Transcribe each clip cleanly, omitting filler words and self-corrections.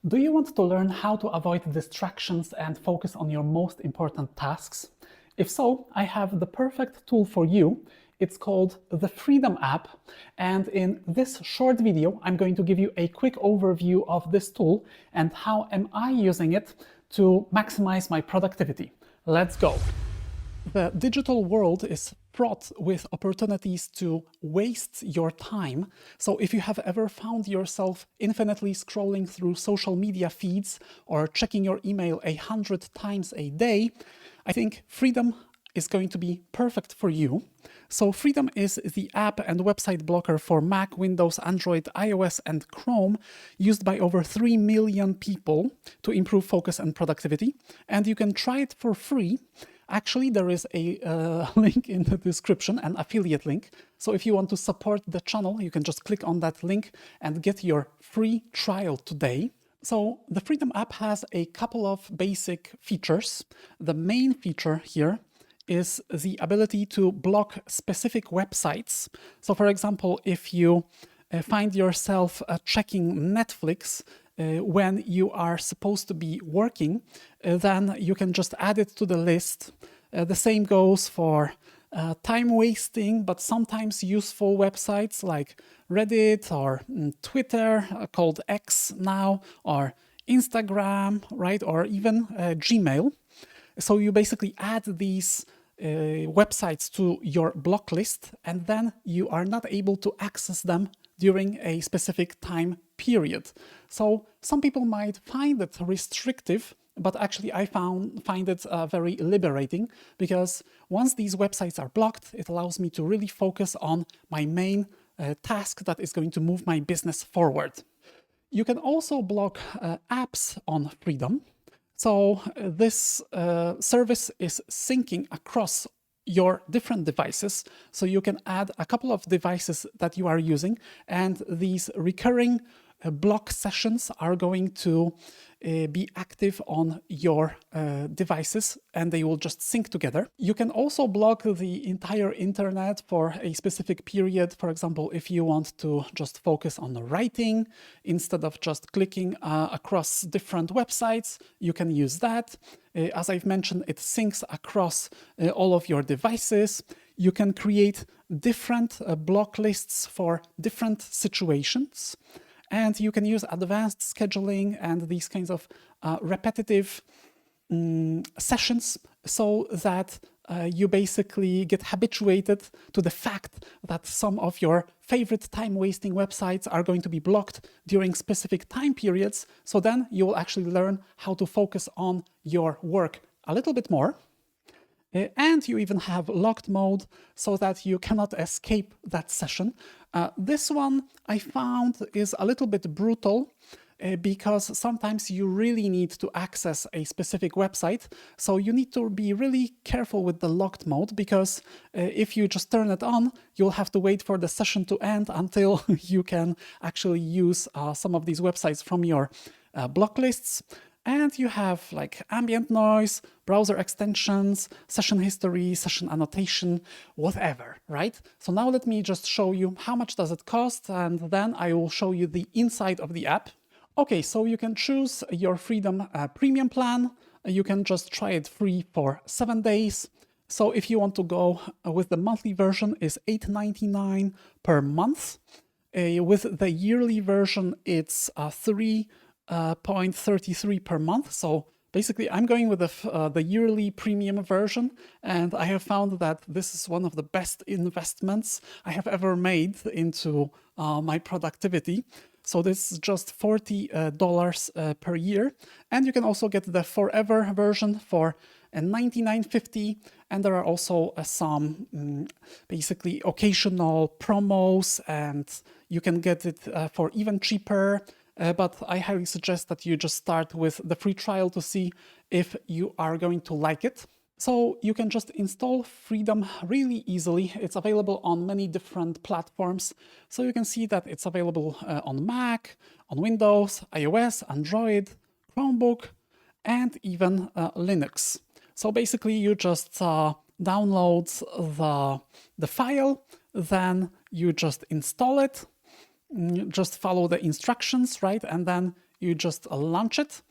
Do you want to learn how to avoid distractions and focus on your most important tasks? If so, I have the perfect tool for you. It's called the Freedom app, and in this short video I'm going to give you a quick overview of this tool and how am I using it to maximize my productivity. Let's go! The digital world is fraught with opportunities to waste your time. So if you have ever found yourself infinitely scrolling through social media feeds or checking your email 100 times a day, I think Freedom is going to be perfect for you. So Freedom is the app and website blocker for Mac, Windows, Android, iOS, and Chrome, used by over 3 million people to improve focus and productivity. And you can try it for free. Actually, there is a link in the description, an affiliate link. So if you want to support the channel, you can just click on that link and get your free trial today. So the Freedom app has a couple of basic features. The main feature here is the ability to block specific websites. So for example, if you find yourself checking Netflix when you are supposed to be working, then you can just add it to the list. The same goes for time-wasting but sometimes useful websites like Reddit or Twitter, called X now, or Instagram, right, or even Gmail. So you basically add these websites to your block list, and then you are not able to access them during a specific time period. So some people might find it restrictive, but actually I find it very liberating, because once these websites are blocked, it allows me to really focus on my main task that is going to move my business forward. You can also block apps on Freedom. So this service is syncing across your different devices, so you can add a couple of devices that you are using, and these recurring block sessions are going to be active on your devices, and they will just sync together. You can also block the entire internet for a specific period. For example, if you want to just focus on the writing instead of just clicking across different websites, you can use that. As I've mentioned, it syncs across all of your devices. You can create different block lists for different situations. And you can use advanced scheduling and these kinds of repetitive sessions, so that you basically get habituated to the fact that some of your favorite time-wasting websites are going to be blocked during specific time periods. So then you will actually learn how to focus on your work a little bit more. And you even have locked mode, so that you cannot escape that session. This one I found is a little bit brutal, because sometimes you really need to access a specific website. So you need to be really careful with the locked mode, because if you just turn it on, you'll have to wait for the session to end until you can actually use some of these websites from your block lists. And you have like ambient noise, browser extensions, session history, session annotation, whatever, right? So now let me just show you how much does it cost, and then I will show you the inside of the app. Okay, so you can choose your Freedom premium plan. You can just try it free for 7 days. So if you want to go with the monthly version, is $8.99 per month. With the yearly version, it's $3.33 per month. So basically I'm going with the yearly premium version, and I have found that this is one of the best investments I have ever made into my productivity. So this is just $40 per year, and you can also get the forever version for $99.50, and there are also some basically occasional promos, and you can get it for even cheaper. But I highly suggest that you just start with the free trial to see if you are going to like it. So you can just install Freedom really easily. It's available on many different platforms. So you can see that it's available on Mac, on Windows, iOS, Android, Chromebook, and even Linux. So basically you just download the file, then you just install it. Just follow the instructions, right? And then you just launch it.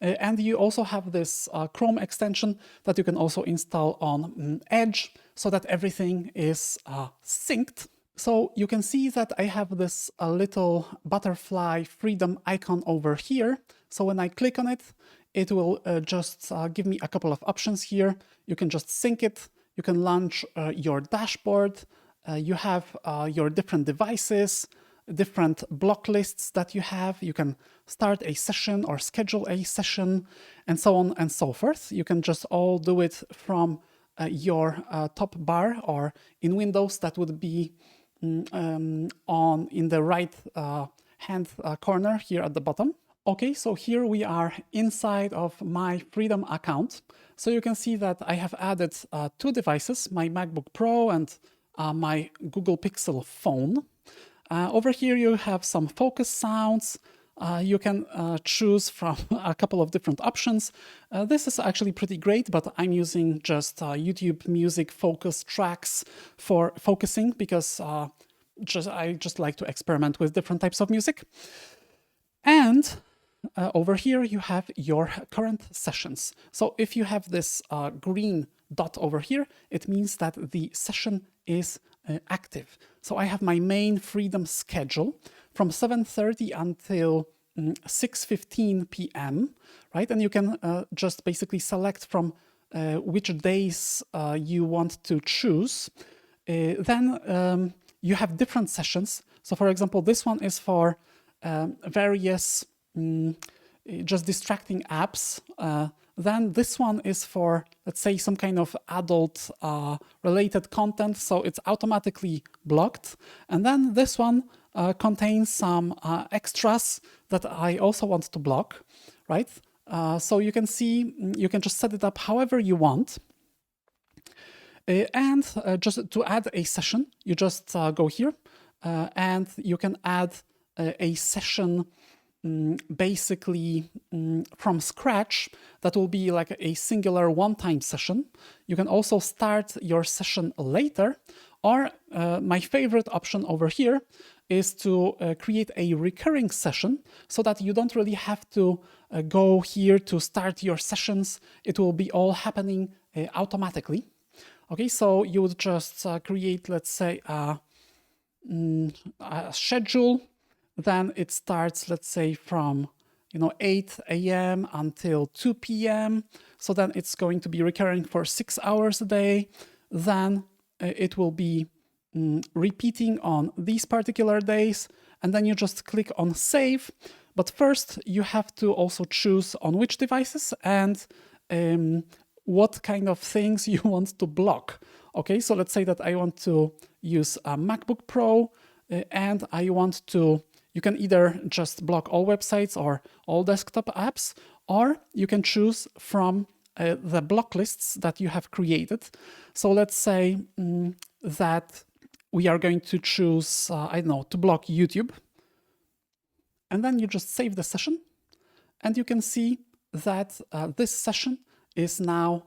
And you also have this Chrome extension that you can also install on Edge so that everything is synced. So you can see that I have this little butterfly freedom icon over here. So when I click on it, it will just give me a couple of options here. You can just sync it. You can launch your dashboard. You have your different devices, different block lists that you have. You can start a session or schedule a session, and so on and so forth. You can just all do it from your top bar, or in Windows that would be on in the right hand corner here at the bottom. Okay, so here we are inside of my Freedom account. So you can see that I have added two devices, my MacBook Pro and my Google Pixel phone. Over here you have some focus sounds. You can choose from a couple of different options. This is actually pretty great, but I'm using just YouTube Music focus tracks for focusing because I just like to experiment with different types of music. And over here you have your current sessions. So if you have this green dot over here, it means that the session is active. So I have my main Freedom schedule from 7:30 until 6:15 p.m., right? And you can just basically select from which days you want to choose. Then you have different sessions. So for example, this one is for various just distracting apps. Then this one is for, let's say, some kind of adult related content, so it's automatically blocked. And then this one contains some extras that I also want to block, right? So you can see, you can just set it up however you want. And just to add a session, you just go here and you can add a session basically from scratch that will be like a singular one-time session. You can also start your session later, or my favorite option over here is to create a recurring session so that you don't really have to go here to start your sessions. It will be all happening automatically. Okay, so you would just create, let's say, a schedule. Then it starts, let's say, from 8 a.m. until 2 p.m. So then it's going to be recurring for 6 hours a day. Then it will be repeating on these particular days. And then you just click on save. But first, you have to also choose on which devices and what kind of things you want to block. Okay, so let's say that I want to use a MacBook Pro and I want to. You can either just block all websites or all desktop apps, or you can choose from the block lists that you have created. So let's say that we are going to choose, I don't know, to block YouTube. And then you just save the session. And you can see that this session is now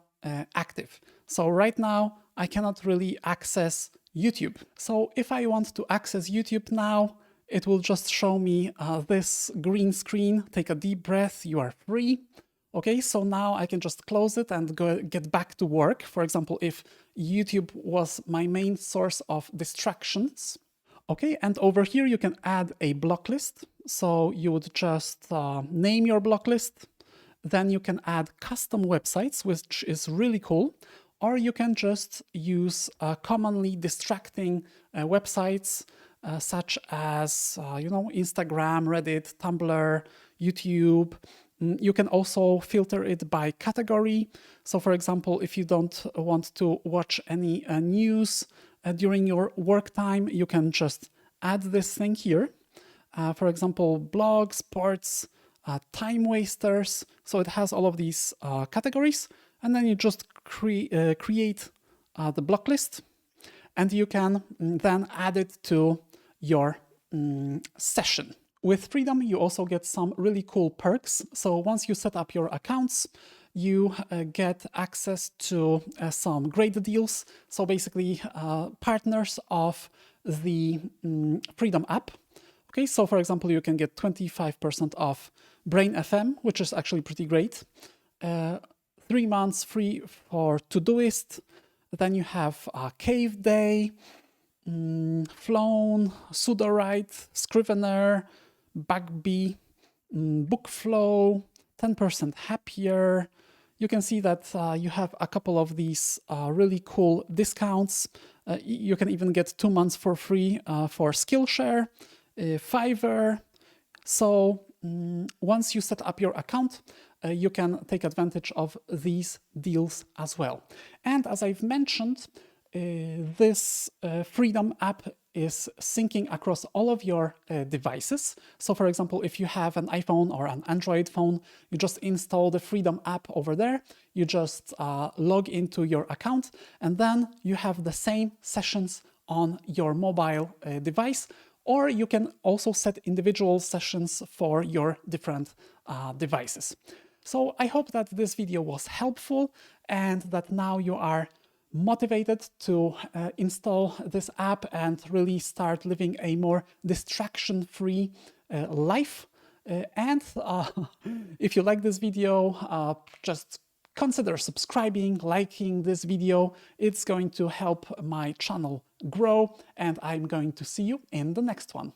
active. So right now, I cannot really access YouTube. So if I want to access YouTube now, it will just show me this green screen. Take a deep breath, you are free. Okay, so now I can just close it and get back to work. For example, if YouTube was my main source of distractions. Okay, and over here you can add a block list. So you would just name your block list. Then you can add custom websites, which is really cool. Or you can just use commonly distracting websites such as Instagram, Reddit, Tumblr, YouTube. You can also filter it by category. So for example, if you don't want to watch any news during your work time, you can just add this thing here. For example, blogs, sports, time wasters. So it has all of these categories. And then you just create the block list. And you can then add it to your session. With Freedom, you also get some really cool perks. So once you set up your accounts, you get access to some great deals. So basically, partners of the Freedom app. Okay, so for example, you can get 25% off Brain FM, which is actually pretty great. 3 months free for Todoist. Then you have Cave Day, Flown, Sudowrite, Scrivener, Bugbee, Bookflow, 10% Happier. You can see that you have a couple of these really cool discounts. You can even get 2 months for free for Skillshare, Fiverr. So once you set up your account, you can take advantage of these deals as well. And as I've mentioned, this Freedom app is syncing across all of your devices. So for example, if you have an iPhone or an Android phone, you just install the Freedom app over there. You just log into your account, and then you have the same sessions on your mobile device. Or you can also set individual sessions for your different devices. So I hope that this video was helpful and that now you are motivated to install this app and really start living a more distraction-free life. And if you like this video, just consider subscribing, liking this video. It's going to help my channel grow, and I'm going to see you in the next one.